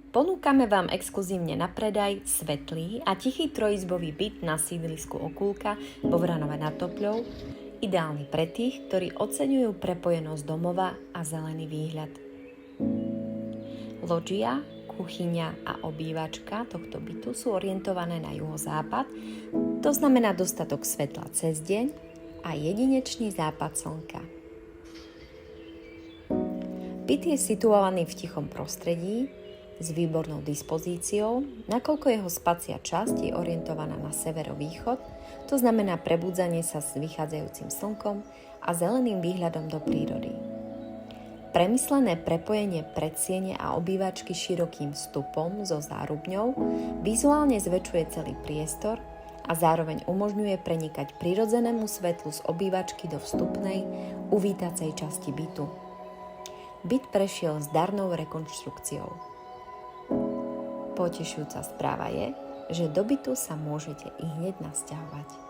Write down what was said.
Ponúkame vám exkluzívne na predaj svetlý a tichý trojizbový byt na sídlisku Okulka vo Vranove nad Topľou, ideálny pre tých, ktorí oceňujú prepojenosť domova a zelený výhľad. Lodžia, kuchyňa a obývačka tohto bytu sú orientované na juhozápad, to znamená dostatok svetla cez deň a jedinečný západ slnka. Byt je situovaný v tichom prostredí, s výbornou dispozíciou, nakoľko jeho spacia časť je orientovaná na severovýchod, to znamená prebudzanie sa s vychádzajúcim slnkom a zeleným výhľadom do prírody. Premyslené prepojenie predsiene a obývačky širokým vstupom so zárubňou vizuálne zväčšuje celý priestor a zároveň umožňuje prenikať prirodzenému svetlu z obývačky do vstupnej, uvítacej časti bytu. Byt prešiel zdarnou rekonštrukciou. Potešujúca správa je, že do bytu sa môžete i hneď nasťahovať.